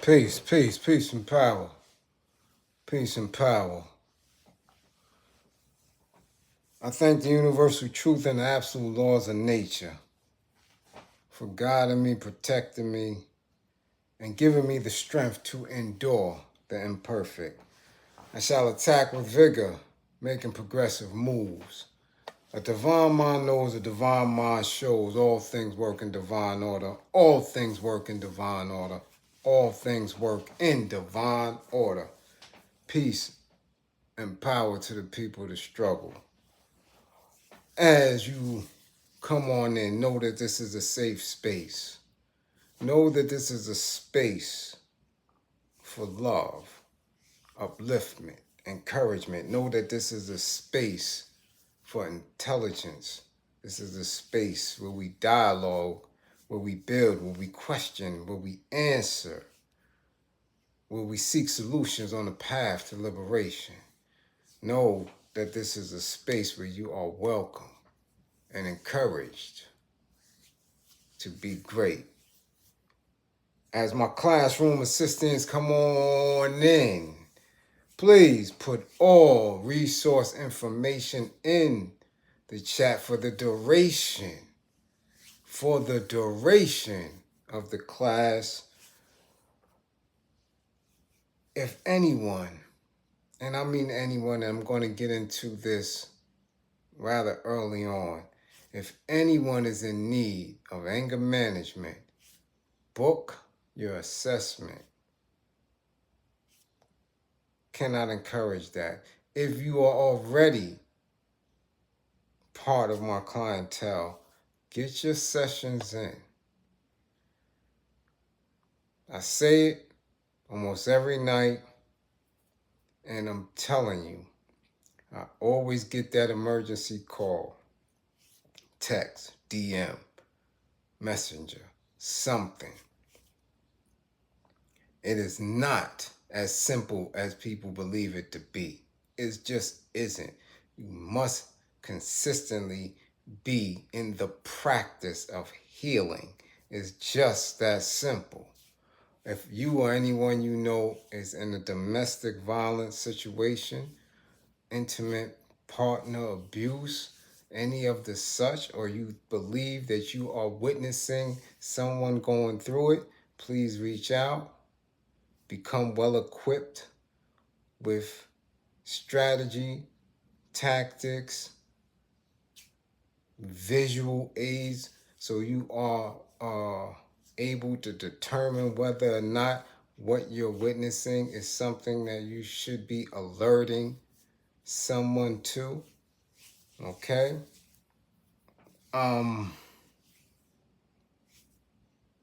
Peace, peace, peace and power. Peace and power. I thank the universal truth and the absolute laws of nature for guiding me, protecting me, and giving me the strength to endure the imperfect. I shall attack with vigor, making progressive moves. A divine mind knows, a divine mind shows. All things work in divine order. All things work in divine order. All things work in divine order. Peace and power to the people that struggle. As you come on in, know that this is a safe space. Know that this is a space for love, upliftment, encouragement. Know that this is a space for intelligence. This is a space where we dialogue, where we build, where we question, where we answer, where we seek solutions on the path to liberation. Know that this is a space where you are welcome and encouraged to be great. As my classroom assistants come on in, please put all resource information in the chat for the duration of the class. If anyone, and I mean anyone, I'm going to get into this rather early on. If anyone is in need of anger management, book your assessment. Cannot encourage that. If you are already part of my clientele, get your sessions in. I say it almost every night, and I'm telling you, I always get that emergency call, text, DM, messenger, something. It is not as simple as people believe it to be. It just isn't. You must consistently be in the practice of healing. It's just that simple. If you or anyone you know is in a domestic violence situation, intimate partner abuse, any of the such, or you believe that you are witnessing someone going through it, please reach out. Become well equipped with strategy, tactics, visual aids, so you are able to determine whether or not what you're witnessing is something that you should be alerting someone to. Okay?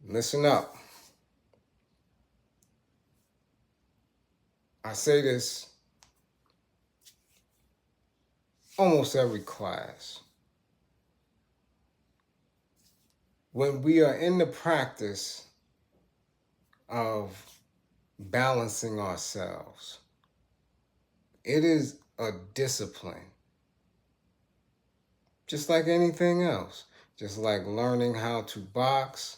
Listen up. I say this almost every class. When we are in the practice of balancing ourselves, it is a discipline. Just like anything else. Just like learning how to box,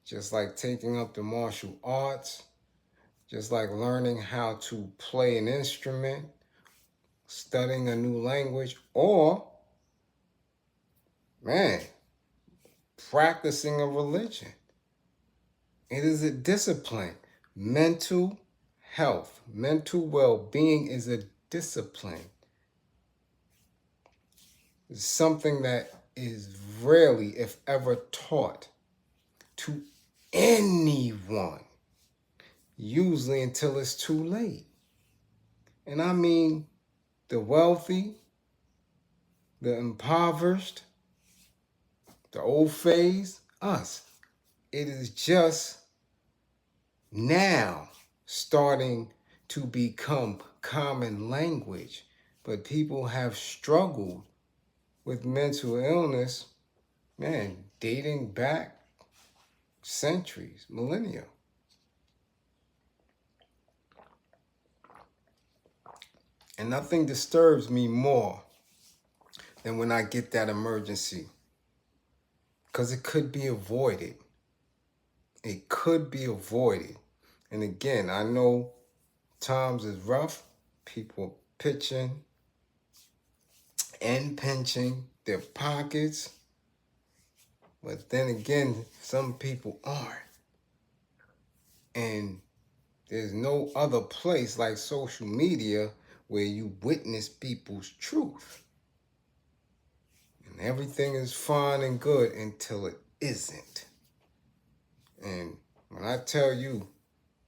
just like taking up the martial arts, just like learning how to play an instrument, studying a new language, or, practicing a religion. It is a discipline. Mental health, mental well-being is a discipline. It's something that is rarely, if ever, taught to anyone, usually until it's too late. And I mean the wealthy, the impoverished, the old phase, us. It is just now starting to become common language, but people have struggled with mental illness, dating back centuries, millennia. And nothing disturbs me more than when I get that emergency, because it could be avoided. It could be avoided. And again, I know times is rough. People pitching and pinching their pockets. But then again, some people aren't. And there's no other place like social media where you witness people's truth. And everything is fine and good until it isn't. And when I tell you,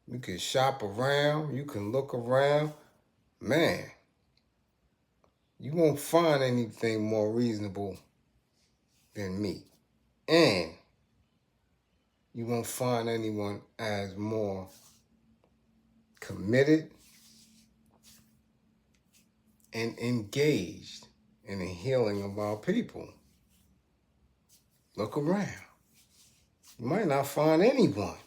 you can shop around, you can look around, man, you won't find anything more reasonable than me. And you won't find anyone as more committed and engaged in the healing of our people. Look around. You might not find anyone,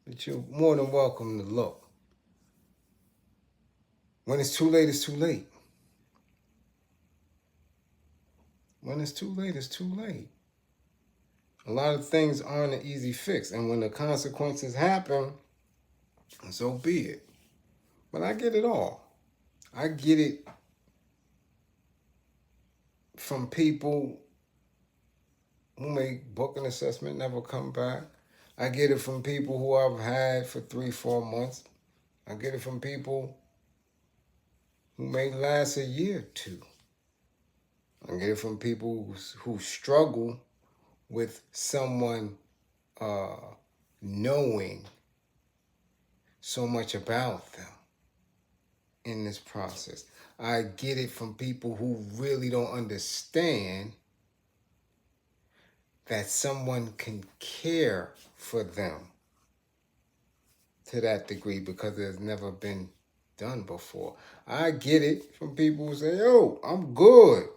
but you're more than welcome to look. When it's too late, it's too late. When it's too late, it's too late. A lot of things aren't an easy fix, and when the consequences happen, so be it. But I get it all. I get it from people who make book an assessment, never come back. I get it from people who I've had for 3-4 months. I get it from people who may last a year or two. I get it from people who struggle with someone knowing so much about them in this process. I get it from people who really don't understand that someone can care for them to that degree because it's never been done before. I get it from people who say, yo, I'm good.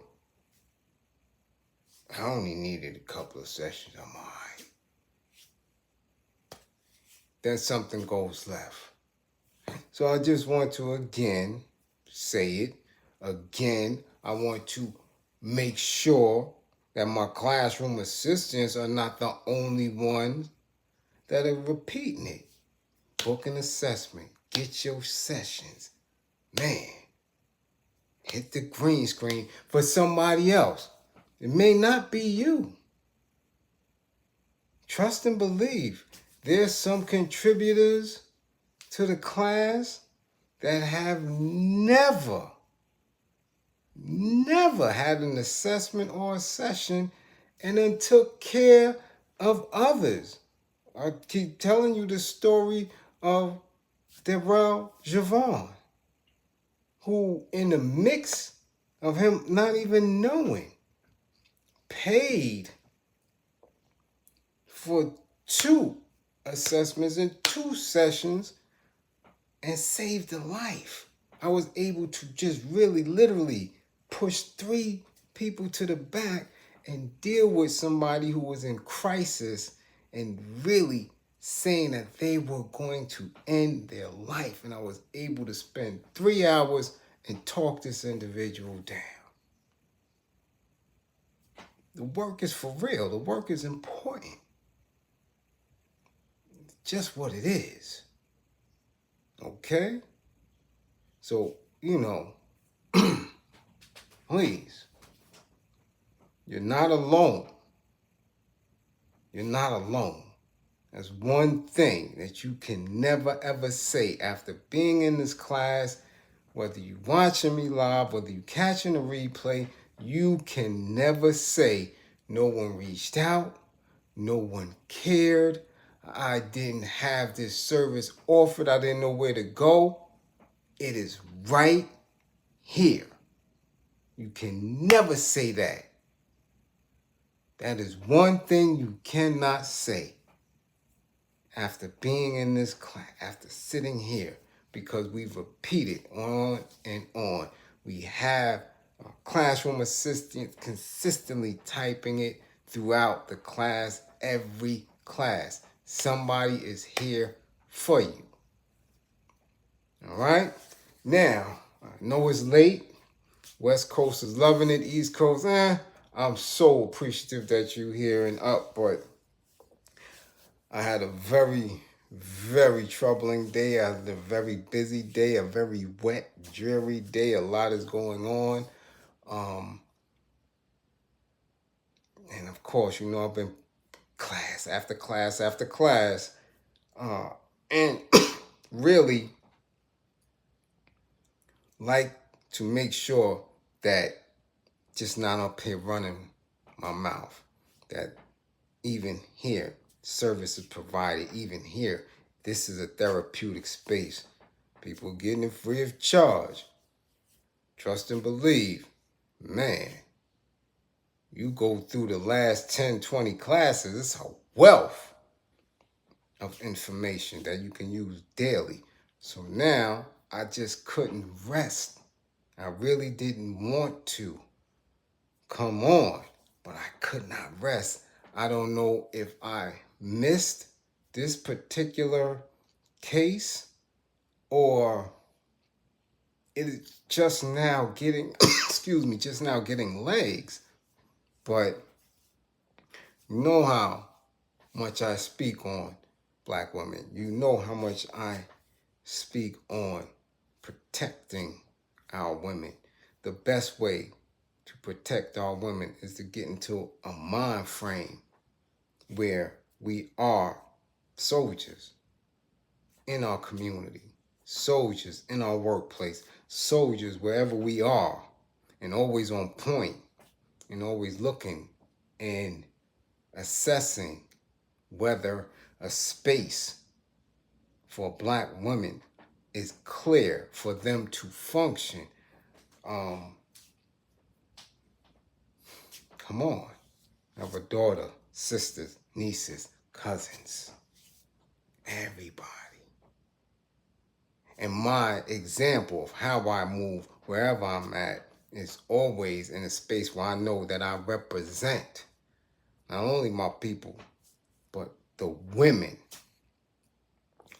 I only needed a couple of sessions. I'm all right. Then something goes left. So I just want to again say it. Again, I want to make sure that my classroom assistants are not the only ones that are repeating it. Book an assessment. Get your sessions. Man, hit the green screen for somebody else. It may not be you. Trust and believe. There's some contributors to the class that have never had an assessment or a session and then took care of others. I keep telling you the story of Darrell Javon, who in the mix of him not even knowing, paid for 2 assessments and 2 sessions and saved a life. I was able to just really literally push 3 people to the back and deal with somebody who was in crisis and really saying that they were going to end their life. And I was able to spend 3 hours and talk this individual down. The work is for real. The work is important. It's just what it is. Okay? So, please, you're not alone. You're not alone. That's one thing that you can never, ever say after being in this class, whether you're watching me live, whether you're catching a replay, you can never say no one reached out, no one cared, I didn't have this service offered, I didn't know where to go. It is right here. You can never say that. That is one thing you cannot say after being in this class, after sitting here, because we've repeated on and on. We have a classroom assistant consistently typing it throughout the class, every class. Somebody is here for you. All right? Now, I know it's late. West Coast is loving it. East Coast, I'm so appreciative that you're here and up, but I had a very, very troubling day, a very busy day, a very wet, dreary day. A lot is going on. And of course, I've been class after class after class. And really like to make sure that just not up here running my mouth, that even here, service is provided. Even here, this is a therapeutic space. People getting it free of charge. Trust and believe. Man, you go through the last 10, 20 classes, it's a wealth of information that you can use daily. So now I just couldn't rest. I really didn't want to come on, but I could not rest. I don't know if I missed this particular case or it is just now getting, just now getting legs. But you know how much I speak on Black women. You know how much I speak on protecting our women. The best way to protect our women is to get into a mind frame where we are soldiers in our community, soldiers in our workplace, soldiers wherever we are, and always on point, and always looking and assessing whether a space for Black women is clear for them to function. Come on. I have a daughter, sisters, nieces, cousins, everybody. And my example of how I move wherever I'm at is always in a space where I know that I represent not only my people, but the women.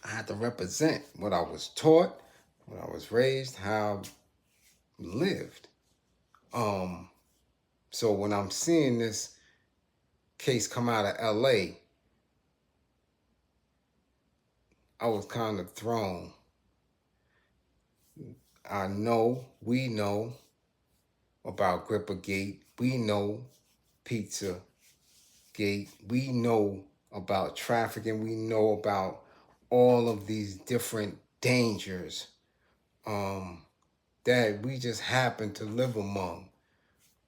I had to represent what I was taught, what I was raised, how I lived. So when I'm seeing this case come out of LA, I was kind of thrown. We know about Grippergate. We know Pizzagate. We know about trafficking. We know about all of these different dangers that we just happen to live among.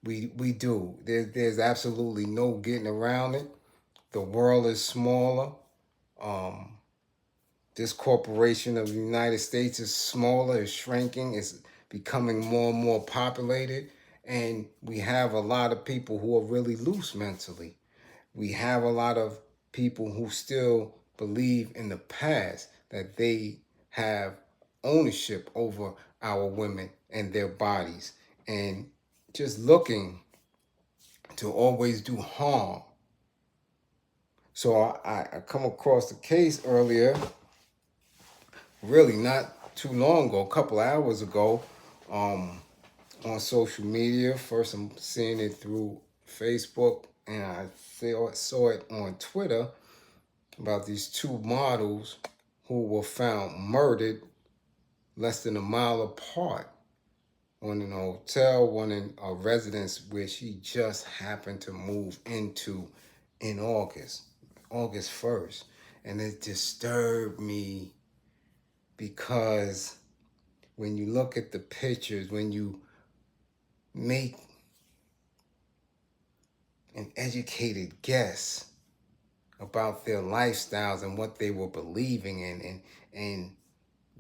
We do. There's absolutely no getting around it. The world is smaller. This corporation of the United States is smaller, is shrinking, is becoming more and more populated. And we have a lot of people who are really loose mentally. We have a lot of people who still believe in the past that they have ownership over our women and their bodies, and just looking to always do harm. So I come across the case earlier, really not too long ago, a couple of hours ago, on social media. First, I'm seeing it through Facebook, and I saw it on Twitter about these two models who were found murdered less than a mile apart. One in a hotel, one in a residence where she just happened to move into in August 1st. And it disturbed me because when you look at the pictures, when you make an educated guess about their lifestyles and what they were believing in, and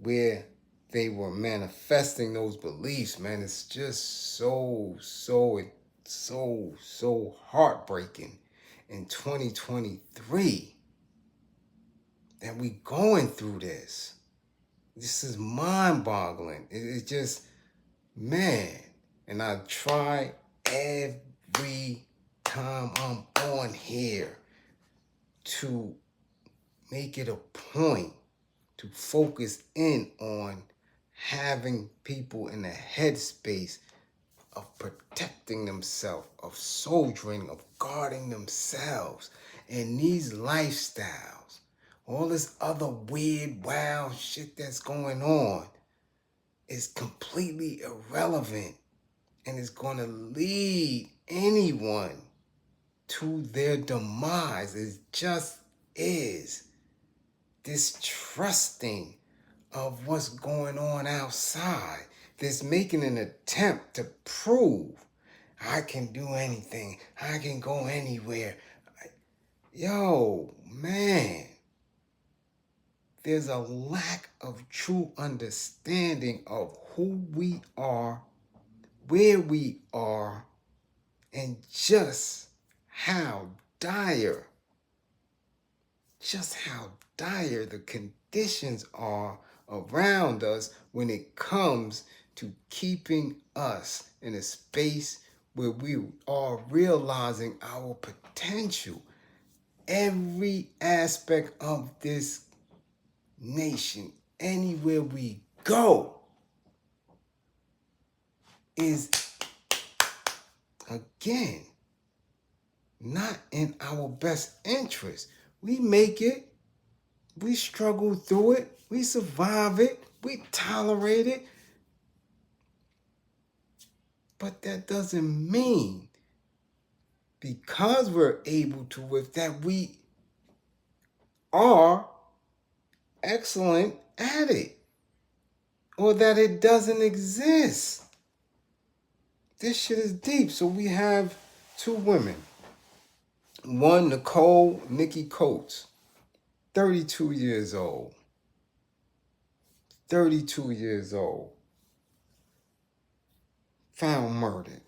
where they were manifesting those beliefs, man, it's just so heartbreaking in 2023 that we going through this. This is mind-boggling. It's just, man. And I try every time I'm on here to make it a point to focus in on having people in a headspace of protecting themselves, of soldiering, of guarding themselves. And these lifestyles all this other weird, wild shit that's going on is completely irrelevant and is going to lead anyone to their demise. It just is. Distrusting of what's going on outside. This making an attempt to prove I can do anything. I can go anywhere. Yo, man. There's a lack of true understanding of who we are, where we are, and just how dire the conditions are around us when it comes to keeping us in a space where we are realizing our potential. Every aspect of this nation, anywhere we go, is, again, not in our best interest. We make it, we struggle through it, we survive it, we tolerate it. But that doesn't mean, because we're able to, with that, we are excellent at it, or that it doesn't exist. This shit is deep. So we have two women. One, Nikki Coates, 32 years old. 32 years old. Found murdered.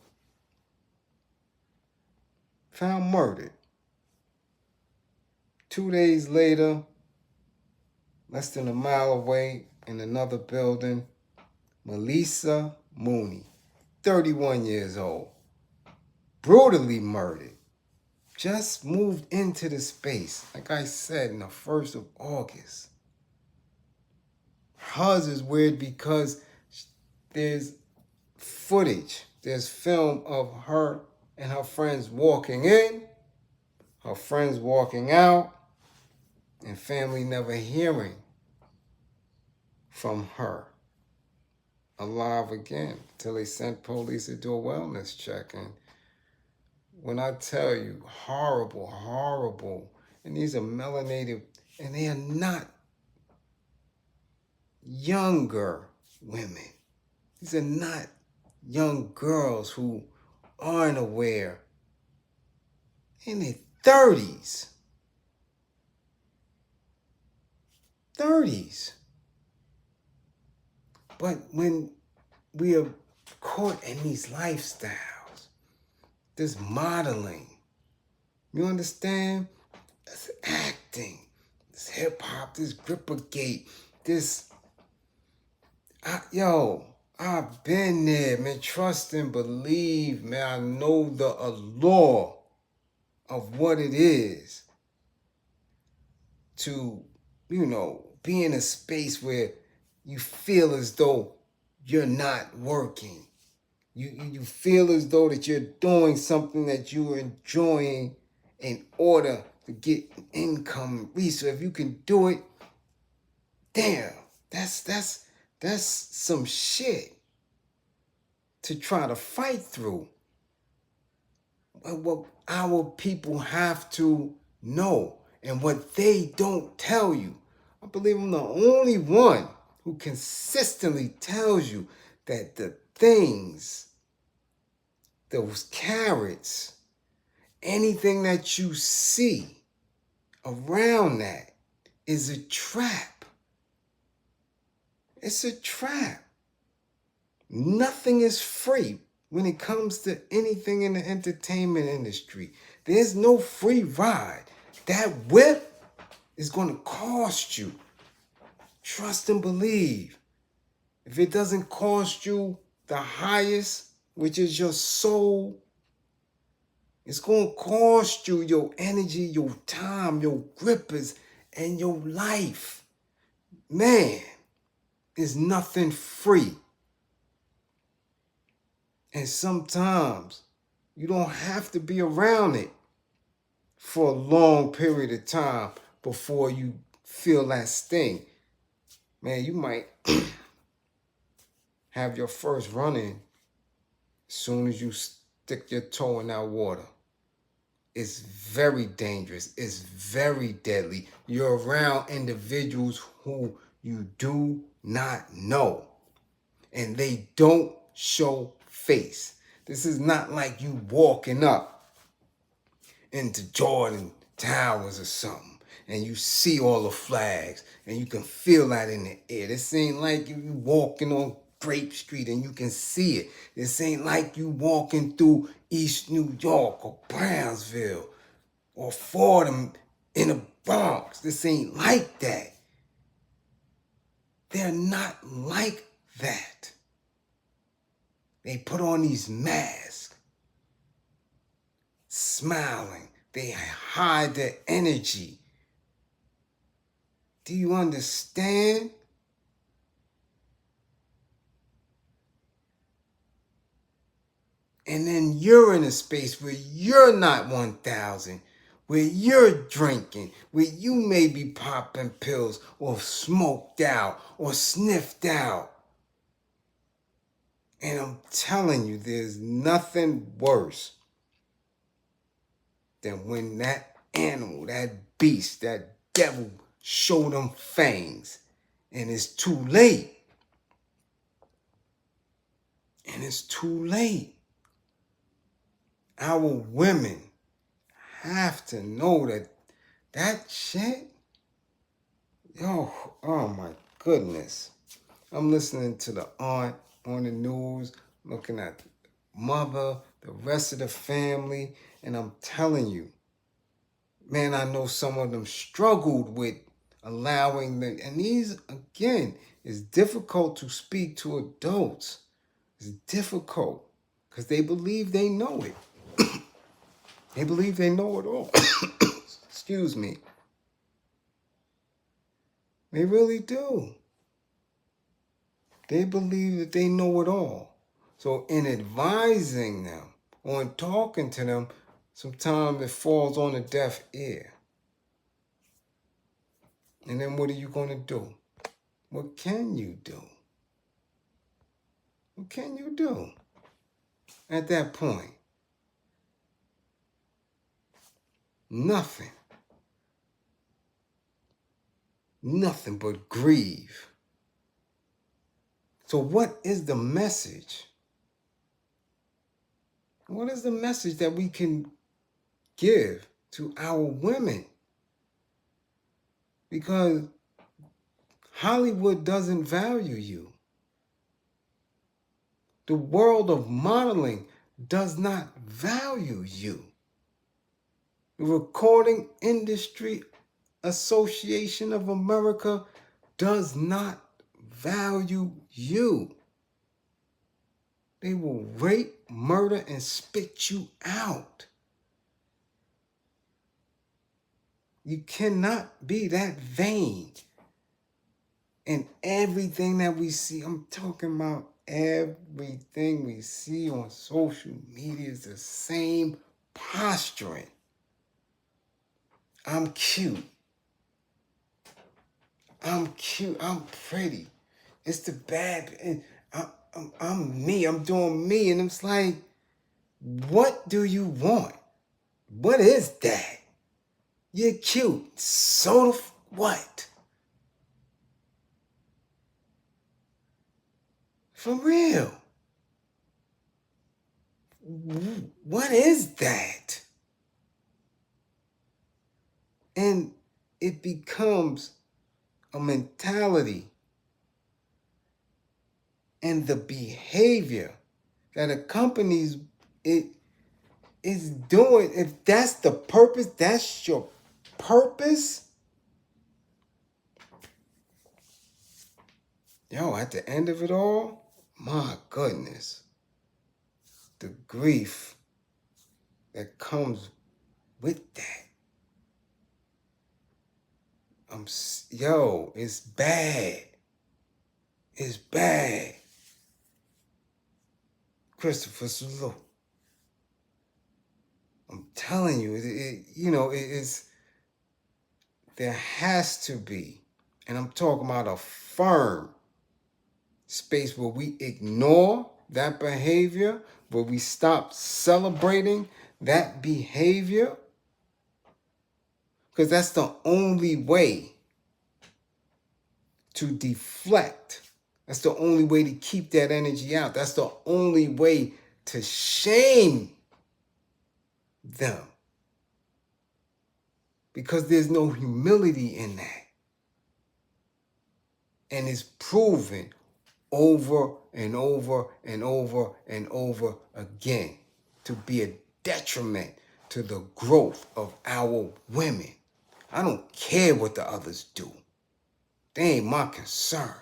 Found murdered. 2 days later, less than a mile away in another building, Melissa Mooney, 31 years old. Brutally murdered. Just moved into the space, like I said, in the 1st of August. Hers is weird because there's footage, there's film of her and her friends walking in, her friends walking out, and family never hearing from her alive again until they sent police to do a wellness check. And when I tell you, horrible, horrible, and these are melanated, and they are not younger women. These are not young girls who aren't aware. In their 30s. 30s. But when we are caught in these lifestyles, this modeling, you understand? This acting, this hip hop, this grippergate, this, I've been there, man. Trust and believe, man. I know the allure of what it is to, be in a space where you feel as though you're not working. You feel as though that you're doing something that you're enjoying in order to get income resource. If you can do it, damn, that's some shit to try to fight through. What our people have to know and what they don't tell you. I believe I'm the only one who consistently tells you that the things, those carrots, anything that you see around that is a trap. It's a trap. Nothing is free when it comes to anything in the entertainment industry. There's no free ride. That whip is going to cost you. Trust and believe. If it doesn't cost you the highest, which is your soul, it's going to cost you your energy, your time, your grippers, and your life. Man, there's nothing free. And sometimes you don't have to be around it for a long period of time before you feel that sting. Man, you might have your first run-in as soon as you stick your toe in that water. It's very dangerous. It's very deadly. You're around individuals who you do not know, and they don't show face. This is not like you walking up into Jordan Towers or something and you see all the flags and you can feel that in the air. This ain't like you walking on Grape Street and you can see it. This ain't like you walking through East New York or Brownsville or Fordham in the Bronx. This ain't like that. They're not like that. They put on these masks, smiling. They hide their energy. Do you understand? And then you're in a space where you're not 1,000, where you're drinking, where you may be popping pills or smoked out or sniffed out. And I'm telling you, there's nothing worse than when that animal, that beast, that devil show them fangs and it's too late. And it's too late. Our women have to know that that shit, oh my goodness. I'm listening to the aunt on the news, looking at the mother, the rest of the family, and I'm telling you, man, I know some of them struggled with allowing them, and these, again, it's difficult to speak to adults. It's difficult because they believe they know it. They believe they know it all. Excuse me. They really do. They believe that they know it all. So in advising them, or in talking to them, sometimes it falls on a deaf ear. And then what are you going to do? What can you do? What can you do at that point? Nothing. Nothing but grieve. So what is the message? What is the message that we can give to our women? Because Hollywood doesn't value you. The world of modeling does not value you. The Recording Industry Association of America does not value you. They will rape, murder, and spit you out. You cannot be that vain. And everything that we see, I'm talking about everything we see on social media is the same posturing. I'm cute. I'm cute. I'm pretty. It's the bad. And I'm me. I'm doing me. And it's like, what do you want? What is that? You're cute. So what? For real. What is that? And it becomes a mentality and the behavior that accompanies it is doing. If that's the purpose, that's your purpose. Yo, at the end of it all, my goodness, the grief that comes with that. It's bad. It's bad. Christopher Salute. I'm telling you, it's there has to be, and I'm talking about a firm space where we ignore that behavior, where we stop celebrating that behavior, because that's the only way to deflect. That's the only way to keep that energy out. That's the only way to shame them, because there's no humility in that. And it's proven over and over and over and over again to be a detriment to the growth of our women. I don't care what the others do. They ain't my concern.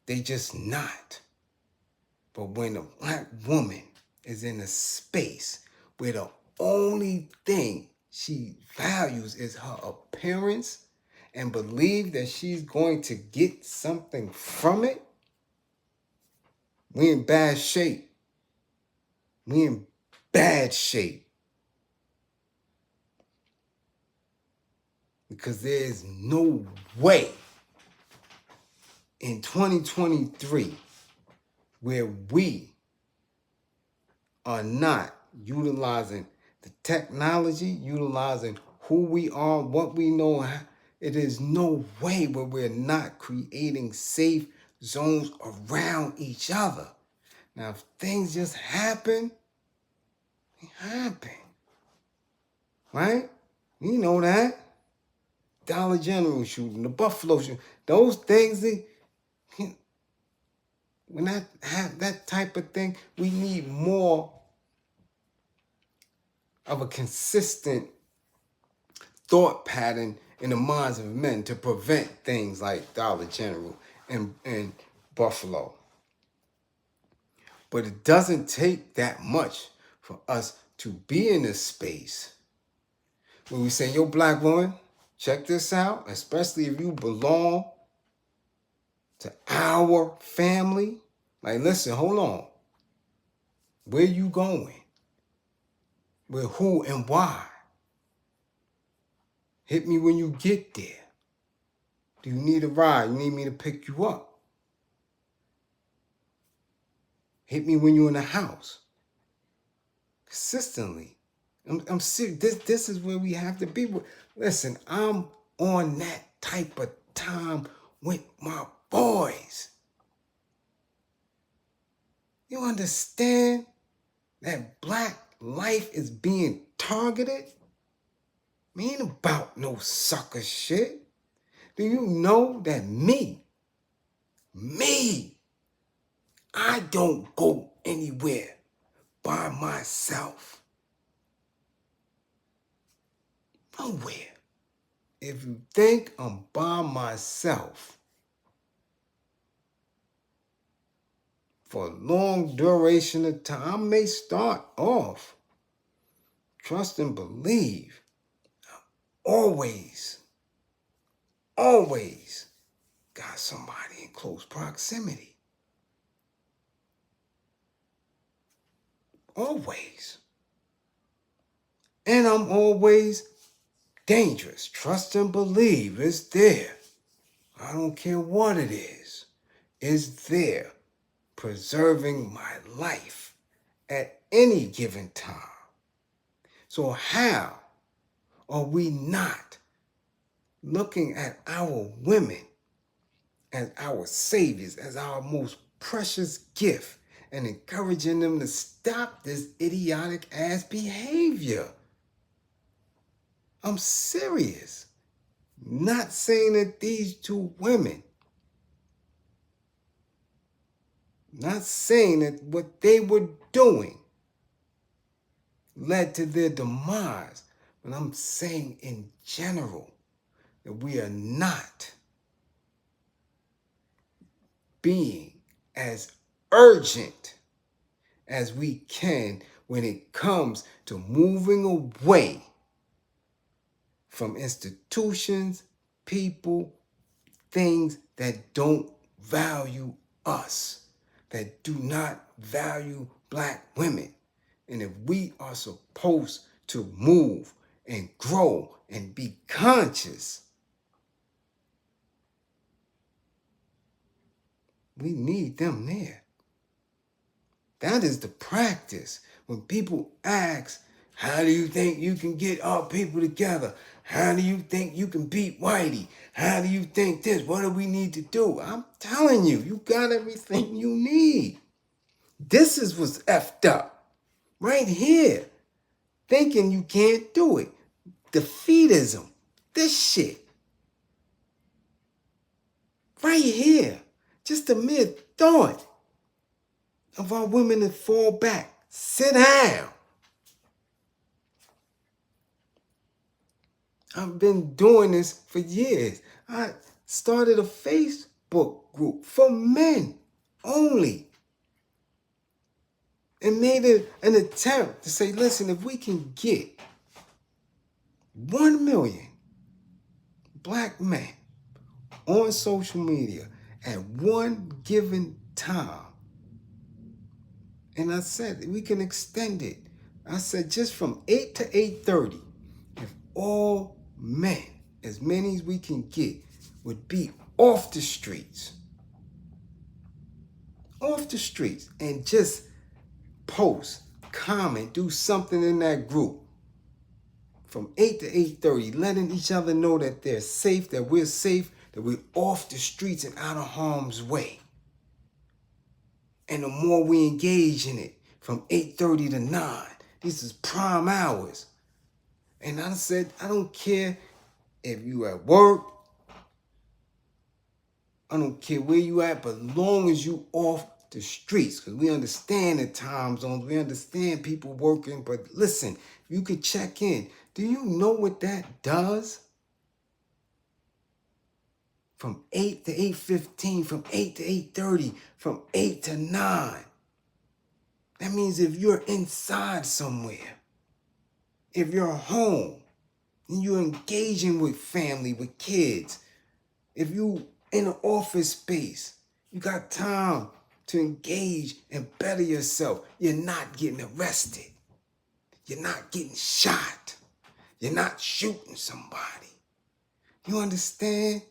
They just not. But when a black woman is in a space where the only thing she values is her appearance and believe that she's going to get something from it, we in bad shape. We in bad shape. Because there is no way in 2023 where we are not utilizing the technology, utilizing who we are, what we know. It is no way where we're not creating safe zones around each other. Now, if things just happen, they happen. Right? You know that. Dollar General shooting, the Buffalo shooting, those things, when I have that type of thing, we need more of a consistent thought pattern in the minds of men to prevent things like Dollar General and Buffalo. But it doesn't take that much for us to be in a space where we say, yo, black woman, check this out, especially if you belong to our family. Like, listen, hold on. Where you going? With who and why? Hit me when you get there. Do you need a ride? You need me to pick you up? Hit me when you're in the house. Consistently. I'm serious. This is where we have to be. Listen, I'm on that type of time with my boys. You understand that black life is being targeted? We ain't about no sucker shit. Do you know that me, I don't go anywhere by myself. Nowhere. If you think I'm by myself for a long duration of time, I may start off, trust and believe, always got somebody in close proximity. Always. And I'm always dangerous. Trust and believe. It's there. I don't care what it is. It's there, preserving my life at any given time. So how are we not looking at our women as our saviors, as our most precious gift, and encouraging them to stop this idiotic ass behavior? I'm serious. Not saying that these two women, not saying that what they were doing led to their demise, but I'm saying in general that we are not being as urgent as we can when it comes to moving away from institutions, people, things that don't value us, that do not value black women. And if we are supposed to move and grow and be conscious. We need them there. That is the practice. When people ask, how do you think you can get our people together? How do you think you can beat Whitey? How do you think this? What do we need to do? I'm telling you, you got everything you need. This is what's effed up. Right here. Thinking you can't do it. Defeatism. This shit. Right here. Just a mere thought of our women to fall back. Sit down. I've been doing this for years. I started a Facebook group for men only. And made an attempt to say, listen, if we can get 1 million black men on social media at one given time, and I said, we can extend it. I said, just from 8 to 8:30, if all men, as many as we can get, would be off the streets, and just post, comment, do something in that group from 8 to 8:30, letting each other know that they're safe, that we're safe, that we're off the streets and out of harm's way. And the more we engage in it, from 8:30 to 9, this is prime hours. And I said, I don't care if you at work, I don't care where you at, but as long as you off the streets, because we understand the time zones, we understand people working, but listen, you could check in. Do you know what that does? From 8 to 8:15, from 8 to 8:30, from 8 to 9. That means if you're inside somewhere, if you're home, and you're engaging with family, with kids, if you in an office space, you got time to engage and better yourself. You're not getting arrested. You're not getting shot. You're not shooting somebody. You understand?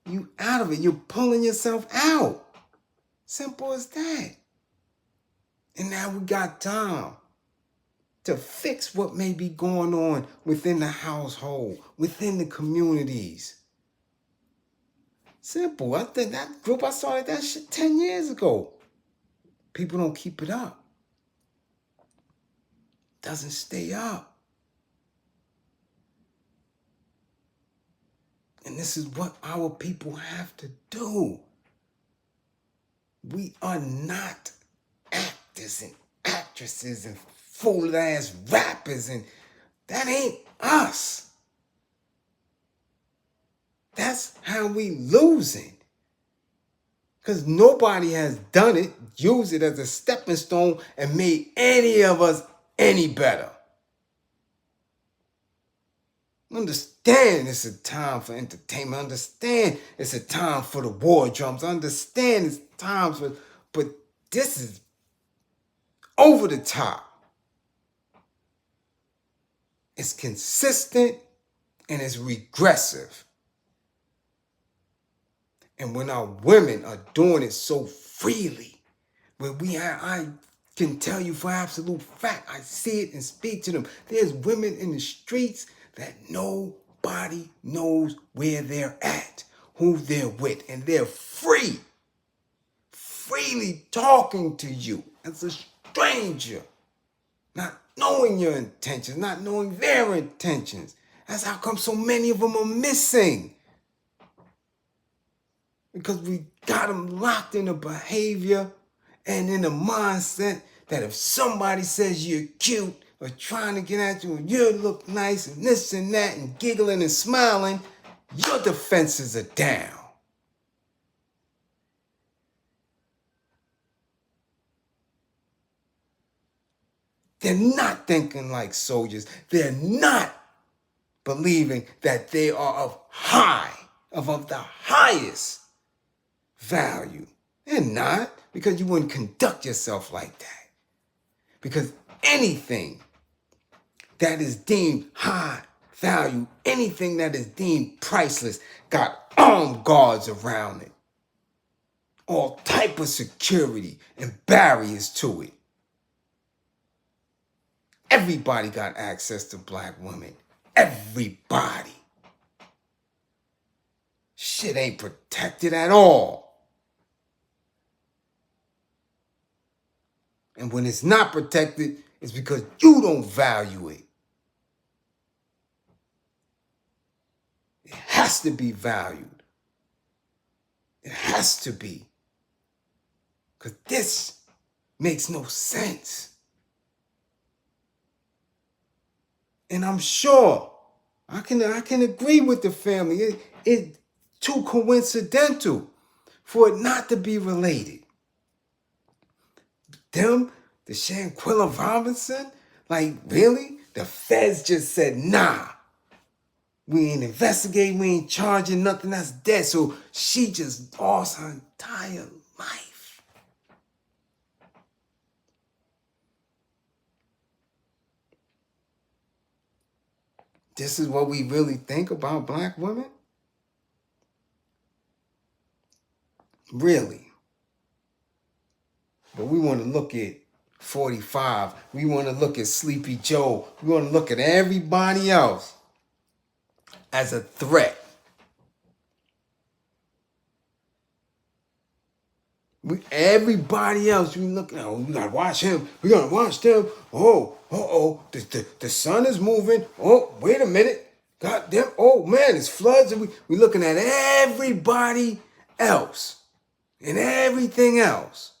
You out of it. You're pulling yourself out. Simple as that. And now we got time to fix what may be going on within the household, within the communities. Simple. I think that group, I started that shit 10 years ago. People don't keep it up. Doesn't stay up. And this is what our people have to do. We are not actors and actresses and fool-ass rappers, and that ain't us. That's how we losing. Because nobody has done it, used it as a stepping stone, and made any of us any better. Understand it's a time for entertainment. Understand it's a time for the war drums. Understand it's time for, but this is over the top. It's consistent and it's regressive. And when our women are doing it so freely, when I can tell you for absolute fact, I see it and speak to them. There's women in the streets that nobody knows where they're at, who they're with, and they're freely talking to you as a stranger, not knowing your intentions, not knowing their intentions. That's how come so many of them are missing. Because we got them locked in a behavior and in a mindset that if somebody says you're cute or trying to get at you and you look nice and this and that and giggling and smiling, your defenses are down. They're not thinking like soldiers. They're not believing that they are of the highest value. They're not, because you wouldn't conduct yourself like that. Because anything that is deemed high value, anything that is deemed priceless, got armed guards around it. All type of security and barriers to it. Everybody got access to black women. Everybody. Shit ain't protected at all. And when it's not protected, it's because you don't value it. It has to be valued. It has to be. Because this makes no sense. And I'm sure I can agree with the family. It's too coincidental for it not to be related. Them, the Shanquilla Robinson, like really? The feds just said, nah. We ain't investigating, we ain't charging nothing, that's dead. So she just lost her entire life. This is what we really think about black women? Really? But we want to look at 45. We want to look at Sleepy Joe. We want to look at everybody else as a threat. Everybody else, we look at, we gotta watch him. We gotta watch them. The sun is moving. Oh, wait a minute. God damn, oh man, it's floods. And we looking at everybody else and everything else.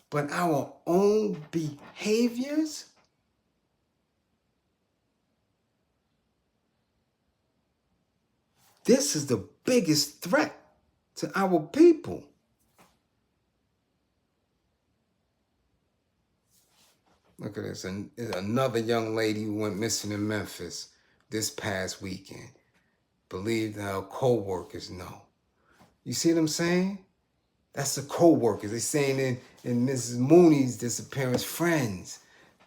But our own behaviors, this is the biggest threat to our people. Look at this. And another young lady who went missing in Memphis this past weekend. Believed her co-workers know. You see what I'm saying? That's the co-workers. They're saying in Mrs. Mooney's disappearance, friends.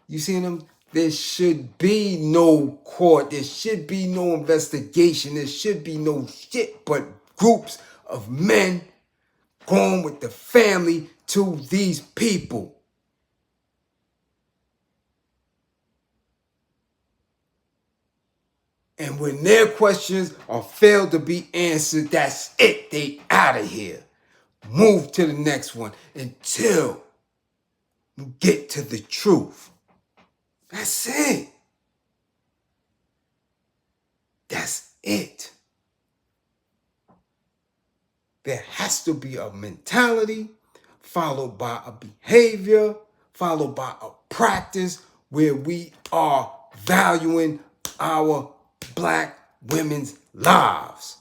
You see them? There should be no court. There should be no investigation. There should be no shit but groups of men going with the family to these people. And when their questions are failed to be answered, that's it. They out of here. Move to the next one until you get to the truth. That's it. That's it. There has to be a mentality followed by a behavior, followed by a practice where we are valuing our black women's lives.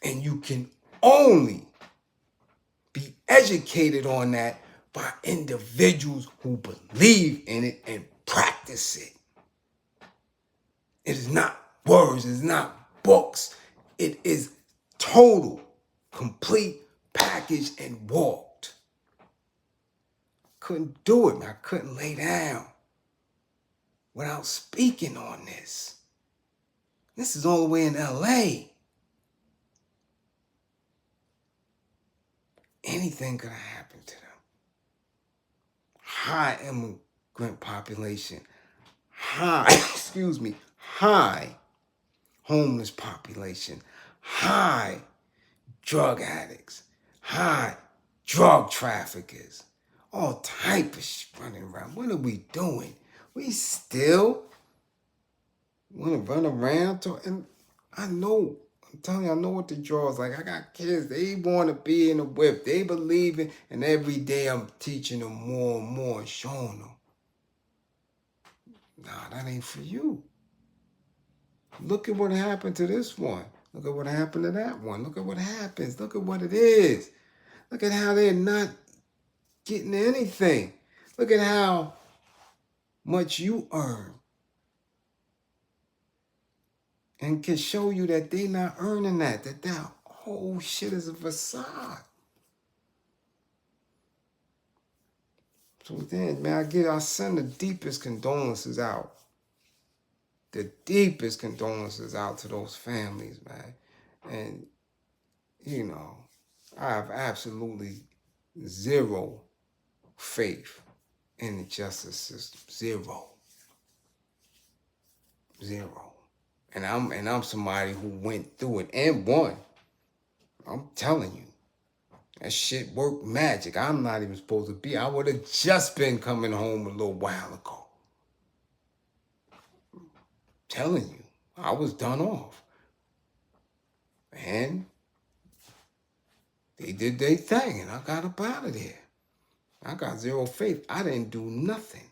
And you can only be educated on that by individuals who believe in it and practice it. It is not words, it is not books. It is total, complete package and walked. Couldn't do it, man. I couldn't lay down without speaking on this. This is all the way in LA. Anything could have happened to them. High immigrant population. High homeless population. High drug addicts. High drug traffickers. All type of shit running around. What are we doing? We still want to run around. And I'm telling you, I know what the draw is like. I got kids. They want to be in the whip. They believe it. And every day I'm teaching them more and more and showing them. Nah, that ain't for you. Look at what happened to this one. Look at what happened to that one. Look at what happens. Look at what it is. Look at how they're not getting anything. Look at how much you earn. And can show you that they're not earning that whole shit is a facade. So then, man, I send the deepest condolences out. The deepest condolences out to those families, man. And, you know, I have absolutely zero faith in the justice system. Zero. And I'm somebody who went through it and won. I'm telling you. That shit worked magic. I'm not even supposed to be. I would have just been coming home a little while ago. Telling you, I was done off. And they did their thing, and I got up out of there. I got zero faith. I didn't do nothing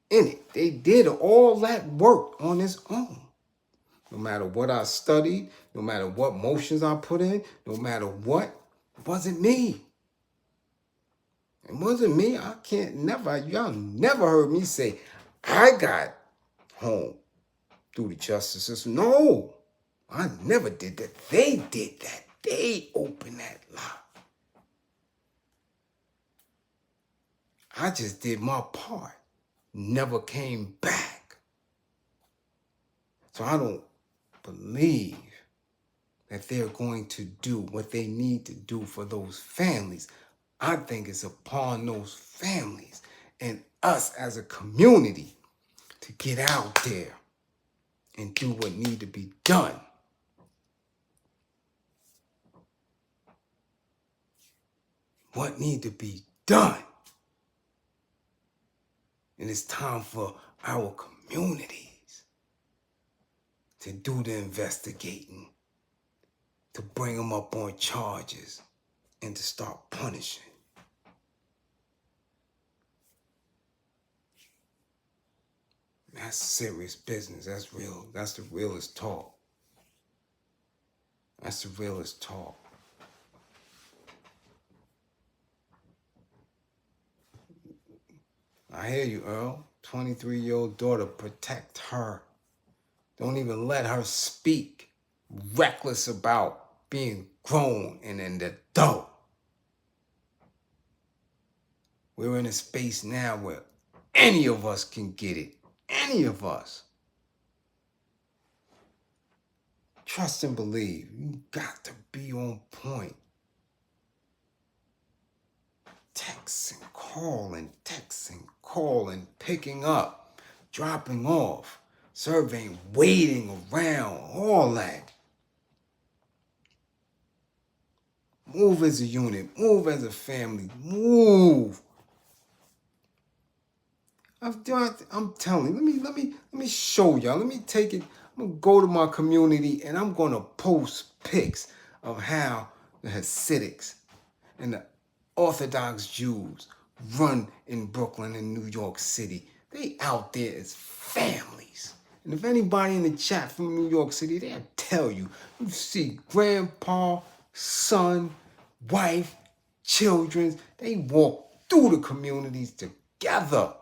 in it. They did all that work on its own. No matter what I studied, no matter what motions I put in, no matter what, it wasn't me. It wasn't me. Y'all never heard me say, I got home through the justice system. No, I never did that. They did that. They opened that lock. I just did my part. Never came back. So I don't believe that they're going to do what they need to do for those families. I think it's upon those families and us as a community to get out there and do what need to be done. What need to be done. And it's time for our communities to do the investigating, to bring them up on charges, and to start punishing. That's serious business. That's real. That's the realest talk. That's the realest talk. I hear you, Earl. 23-year-old daughter, protect her. Don't even let her speak reckless about being grown and an adult. We're in a space now where any of us can get it. Any of us. Trust and believe. You got to be on point. Text and call and picking up, dropping off, surveying, waiting around, all that. Move as a unit, move as a family, move. I'm telling you, let me show y'all. Let me take it. I'm gonna go to my community and I'm gonna post pics of how the Hasidics and the Orthodox Jews run in Brooklyn and New York City. They out there as families. And if anybody in the chat from New York City, they'll tell you. You see grandpa, son, wife, children. They walk through the communities together.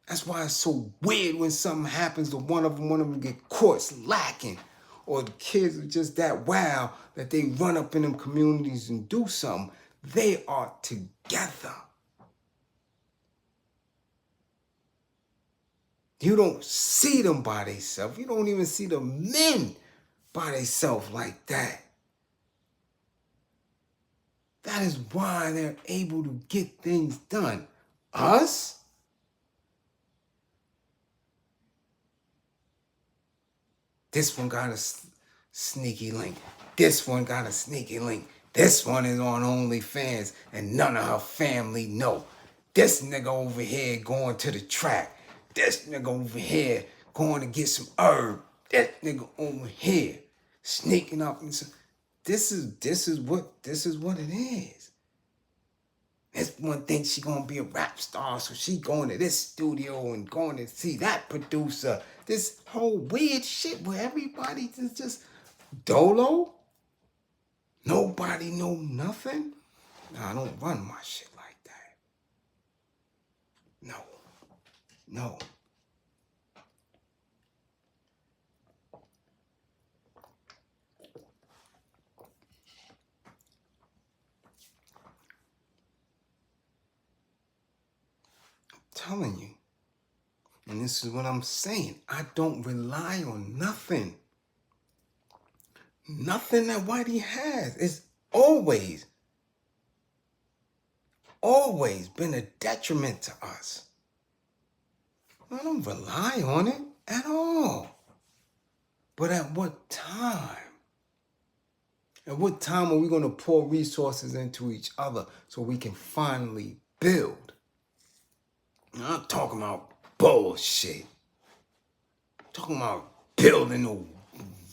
That's why it's so weird when something happens to one of them get caught slacking. Or the kids are just that wild that they run up in them communities and do something. They are together. You don't see them by themselves. You don't even see the men by themselves like that. That is why they're able to get things done. Us? This one got a sneaky link. This one got a sneaky link. This one is on OnlyFans and none of her family know. This nigga over here going to the track. This nigga over here going to get some herb. This nigga over here sneaking up and this is what it is. This one thinks she gonna be a rap star, so she going to this studio and going to see that producer. This whole weird shit where everybody is just dolo. Nobody know nothing. Nah, I don't run my shit like that. No. And this is what I'm saying. I don't rely on nothing. Nothing that Whitey has. It's always been a detriment to us. I don't rely on it at all. But at what time? At what time are we going to pour resources into each other so we can finally build? Now, I'm talking about bullshit. I'm talking about building no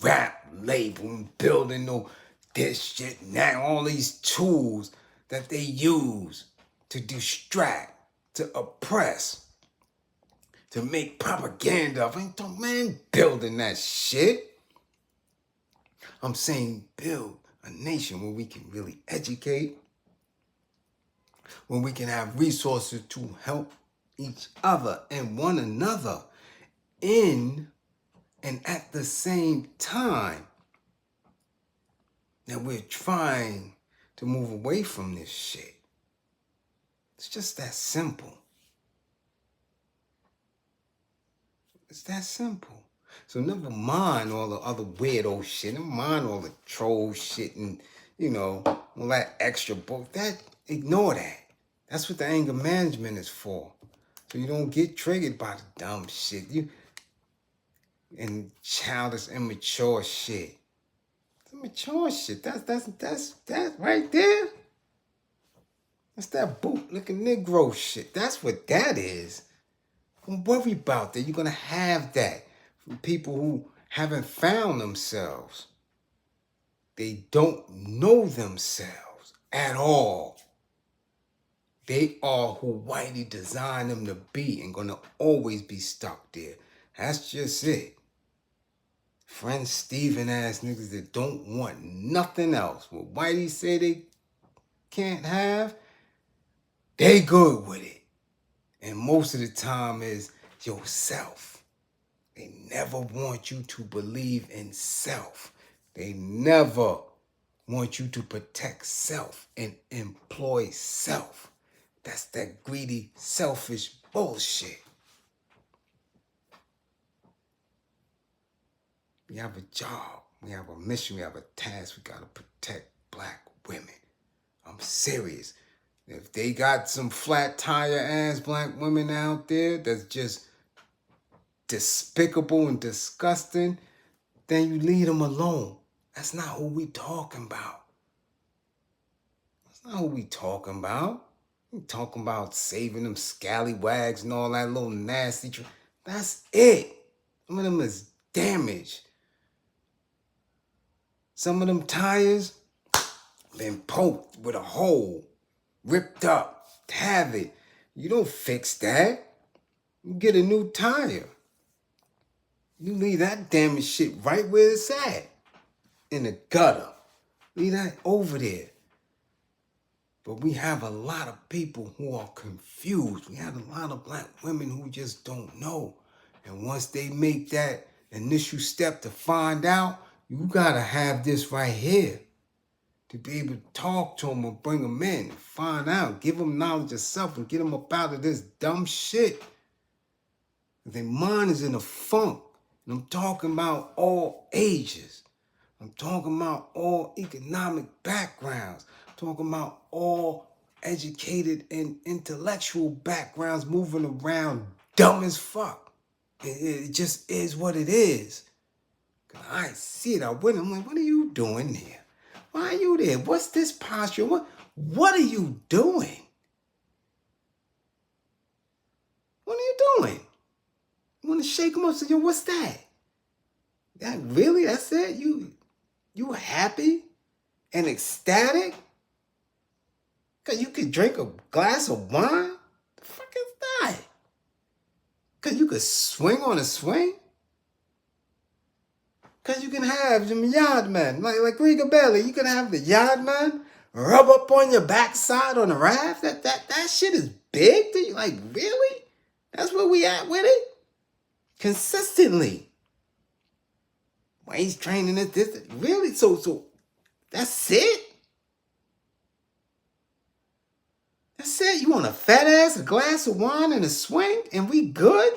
rap label, building no this shit now, all these tools that they use to distract, to oppress, to make propaganda of. I ain't talking, man, building that shit. I'm saying build a nation where we can really educate, where we can have resources to help each other and one another in and at the same time that we're trying to move away from this shit. It's just that simple. It's that simple. So never mind all the other weirdo shit. Never mind all the troll shit and, all that extra book. Ignore that. That's what the anger management is for. So you don't get triggered by the dumb shit. And childish, immature shit. It's immature shit. That's right there. That's that boot-looking Negro shit. That's what that is. Don't worry about that. You're going to have that from people who haven't found themselves. They don't know themselves at all. They are who Whitey designed them to be and going to always be stuck there. That's just it. Friend Steven ass niggas that don't want nothing else. What Whitey say they can't have, they good with it. And most of the time is yourself. They never want you to believe in self. They never want you to protect self and employ self. That's that greedy, selfish bullshit. We have a job. We have a mission. We have a task. We got to protect black women. I'm serious. If they got some flat tire ass black women out there that's just despicable and disgusting, then you leave them alone. That's not who we talking about. That's not who we talking about. We talking about saving them scallywags and all that little nasty. That's it. Some of them is damaged. Some of them tires been poked with a hole, ripped up, have it. You don't fix that. You get a new tire. You leave that damaged shit right where it's at. In the gutter. Leave that over there. But we have a lot of people who are confused. We have a lot of black women who just don't know. And once they make that initial step to find out, you gotta have this right here to be able to talk to them or bring them in, find out, give them knowledge of self and get them up out of this dumb shit. Their mind is in a funk. And I'm talking about all ages. I'm talking about all economic backgrounds. I'm talking about all educated and intellectual backgrounds moving around dumb as fuck. It just is what it is. I see it. I went. I'm like, what are you doing there? Why are you there? What's this posture? What are you doing? What are you doing? You want to shake them up? Say, yo, what's that? That really? That's it? You happy and ecstatic? Cause you could drink a glass of wine? The fuck is that? Cause you could swing on a swing? Cause you can have some yard man, like Riga Belly. You can have the yard man rub up on your backside on the raft. That shit is big to you. Like, really? That's where we at with it? Consistently. Waist training this. Really? So that's it? That's it? You want a fat ass, a glass of wine, and a swing, and we good?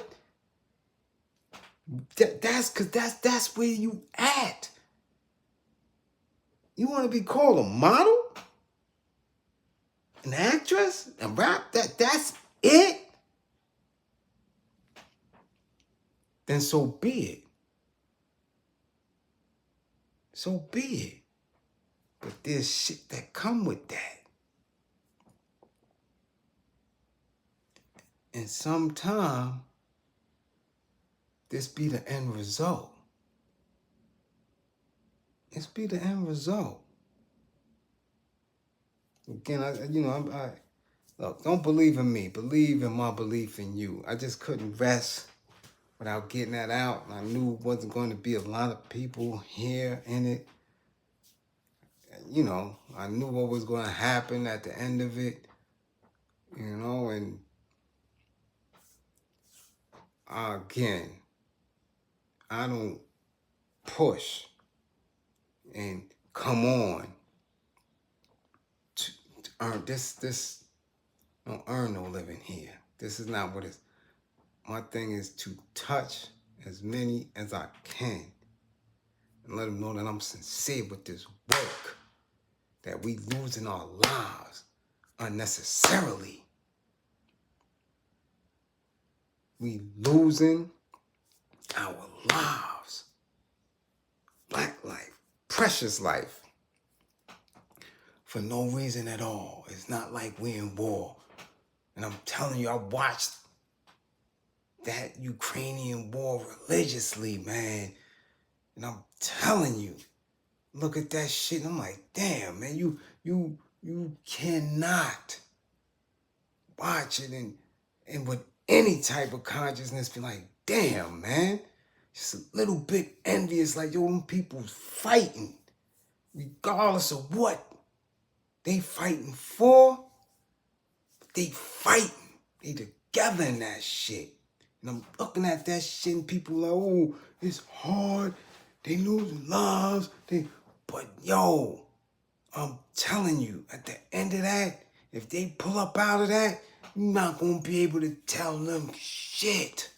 That's where you at. You want to be called a model, an actress, and rap? That's it. Then so be it. So be it. But there's shit that come with that. And sometime this be the end result. This be the end result. Again, I look, don't believe in me. Believe in my belief in you. I just couldn't rest without getting that out. I knew it wasn't going to be a lot of people here in it. I knew what was going to happen at the end of it. And again, I don't push and come on to earn this. Don't earn no living here. This is not what it's. My thing is to touch as many as I can and let them know that I'm sincere with this work, that we losing our lives unnecessarily. We losing our lives. Black life, precious life, for no reason at all. It's not like we in war. And I'm telling you, I watched that Ukrainian war religiously, man. And I'm telling you, look at that shit. And I'm like, damn, man, you cannot watch it and with any type of consciousness be like, damn, man. Just a little bit envious, like, yo, them people's fighting. Regardless of what they fighting for, they fighting. They together in that shit. And I'm looking at that shit and people like, oh, it's hard. They losing lives. But yo, I'm telling you, at the end of that, if they pull up out of that, you're not going to be able to tell them shit.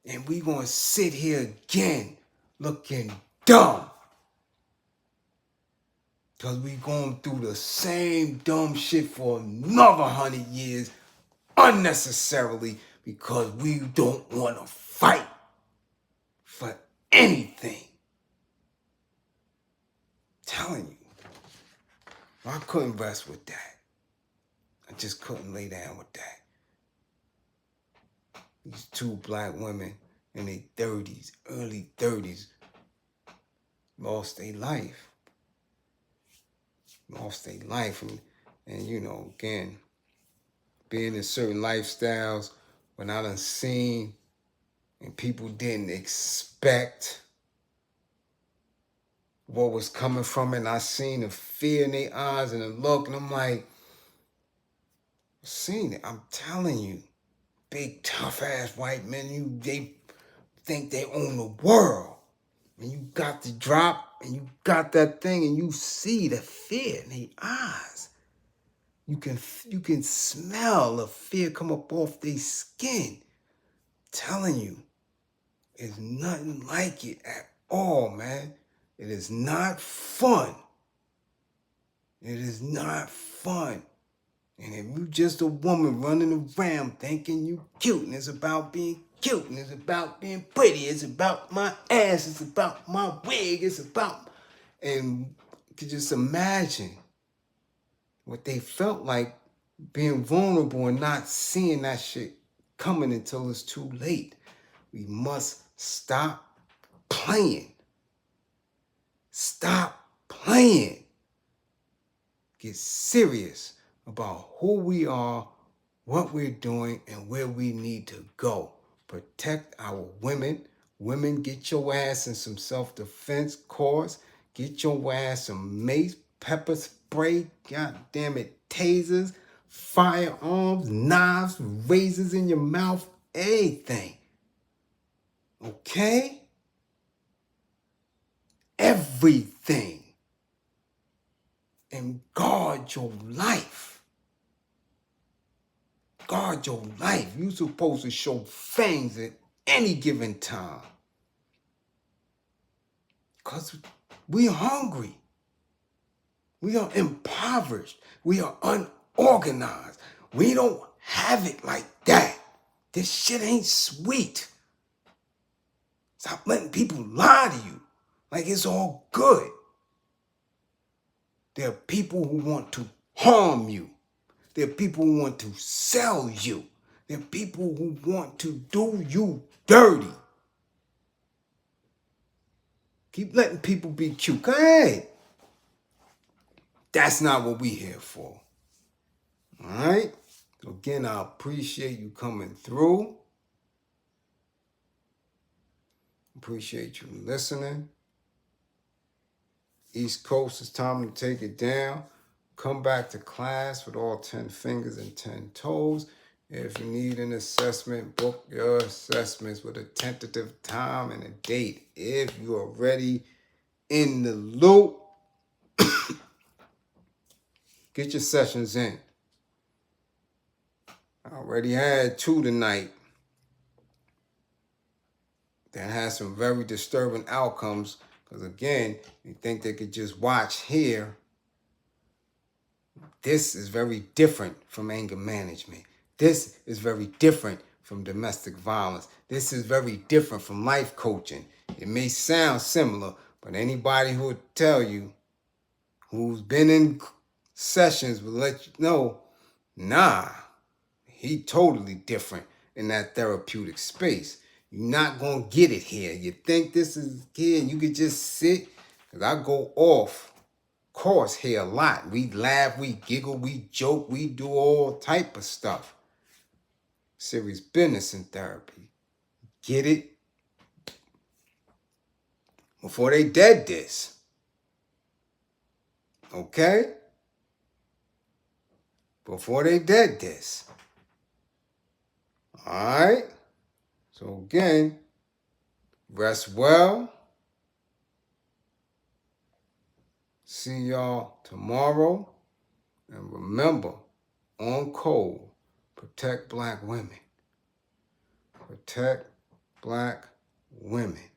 And we going to sit here again looking dumb. Because we going through the same dumb shit for another 100 years unnecessarily because we don't want to fight for anything. Telling you, I couldn't rest with that. I just couldn't lay down with that. These two black women in their 30s, early 30s, lost their life. And again, being in certain lifestyles when I done seen and people didn't expect what was coming from it, and I seen the fear in their eyes and the look, and I'm like, I've seen it. I'm telling you, big tough ass white men, they think they own the world. And you got the drop and you got that thing and you see the fear in their eyes. You can smell the fear come up off their skin. I'm telling you, it's nothing like it at all, man. It is not fun. It is not fun. And if you just a woman running around thinking you cute, and it's about being cute, and it's about being pretty, it's about my ass, it's about my wig, it's about... And you can just imagine what they felt like being vulnerable and not seeing that shit coming until it's too late. We must stop playing. Stop playing. Get serious about who we are, what we're doing, and where we need to go. Protect our women. Women, get your ass in some self-defense course. Get your ass some mace, pepper spray, goddamn it, tasers, firearms, knives, razors in your mouth, anything. Okay? Everything. And guard your life. Guard your life. You're supposed to show fangs at any given time. Because we are hungry. We are impoverished. We are unorganized. We don't have it like that. This shit ain't sweet. Stop letting people lie to you like it's all good. There are people who want to harm you. There are people who want to sell you. There are people who want to do you dirty. Keep letting people be cute. Go ahead. That's not what we here for. All right? So again, I appreciate you coming through. Appreciate you listening. East Coast, it's time to take it down. Come back to class with all 10 fingers and 10 toes. If you need an assessment, book your assessments with a tentative time and a date. If you are ready in the loop, get your sessions in. I already had 2 tonight that had some very disturbing outcomes. Because again, you think they could just watch here. This is very different from anger management. This is very different from domestic violence. This is very different from life coaching. It may sound similar, but anybody who would tell you, who's been in sessions, will let you know, nah, he totally different in that therapeutic space. You're not going to get it here. You think this is here and you could just sit? Because I go off course here a lot. We laugh, we giggle, we joke, we do all type of stuff. Serious business in therapy. Get it? Before they dead this. Okay? Before they dead this. Alright? So again, rest well. See y'all tomorrow. And remember, on code, protect Black women. Protect Black women.